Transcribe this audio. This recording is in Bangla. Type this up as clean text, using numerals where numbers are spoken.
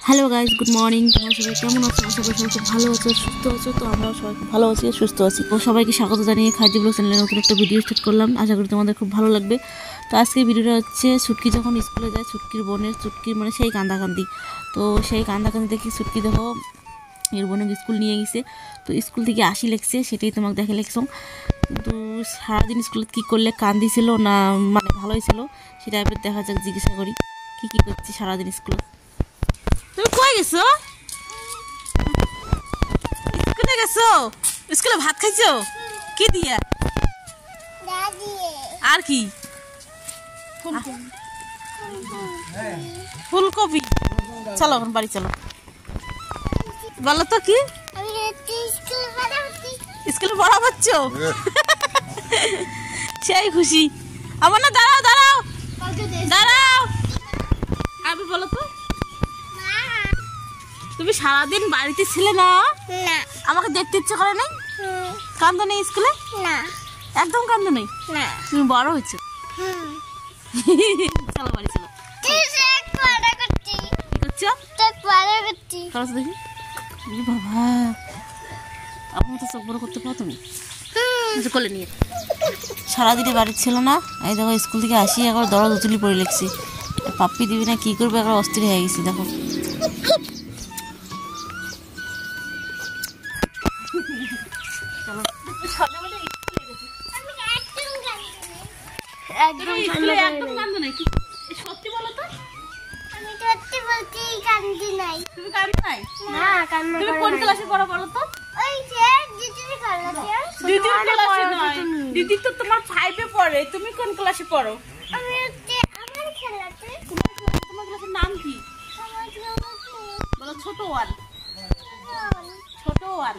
Hello guys, good morning. তোমরা সবাই কেমন আছো? আশা করি সবাই খুব ভালো আছো, সুস্থ আছো। তো আমরাও সবাই খুব ভালো আছি, সুস্থ আছি। তো সবাইকে স্বাগত জানিয়ে খাইতে ব্লগ চ্যানেলে নতুন একটা ভিডিও স্টার্ট করলাম। আশা করি তোমাদের খুব ভালো লাগবে। তো আজকে ভিডিওটা হচ্ছে ছুটকি যখন স্কুলে যায়, ছুটকির বোনের, ছুটকির মানে সেই কান্দাকান্দি। তো সেই কান্দাকান্দি দেখি ছুটকি দেখো এর বোনের স্কুল নিয়ে গেছে। তো স্কুল থেকে আসি লেগছে, সেটাই তোমাকে দেখে লেগছ। কিন্তু সারাদিন স্কুলে কী করলে কান্দিছিল না মানে ভালোই ছিল, সেটা এবার দেখা যাক, জিজ্ঞাসা করি কী কী করছি সারাদিন স্কুলে। তুমি কই গেছো? স্কুলে গেছো? স্কুলে ভাত খাইছো? কি দিয়া? আর কি? ফুলকপি। চলো এখন বাড়ি চলো। বলো তো কি স্কুলে পড়া পাচ্ছ? সেই খুশি আমার না। দাঁড়াও দাঁড়াও দাঁড়াও, আমি বলো তো, তুমি সারাদিন বাড়িতে ছিলে না? আমাকে দেখতে ইচ্ছে করে নাই? কান্দো নেই স্কুলে? না, একদম কান্দো নেই। তুমি বড় হয়েছো। চলো বাড়ি চলো। করছো দেখি। বাবা, আমার তো চোখ বড় করতে পারো তুমি? কোলে নিয়ে সারাদিনে বাড়ি ছিল না। এই দেখো স্কুল থেকে আসি একবার দরদ উতুলি পড়ে লেগছি। পাপ্পি দিবি না কি করবে, একবার অস্থির হয়ে গেছি। দেখো সত্যি বলো তো, আমি সত্যি বলছি কান্দি নাই। তুমি কান্দি নাই? না, কান্না। তুমি কোন ক্লাসে পড়ো বলো তো? ওই যে দিদির ক্লাসে। দিদির ক্লাসে নয়, দিদি তো তোমার 5 এ পড়ে। তুমি কোন ক্লাসে পড়ো? আমি হচ্ছে আমার ক্লাসে। তোমার ক্লাসের নাম কি? আমার ক্লাস বলো। ছোট ওয়ান। ছোট ওয়ান।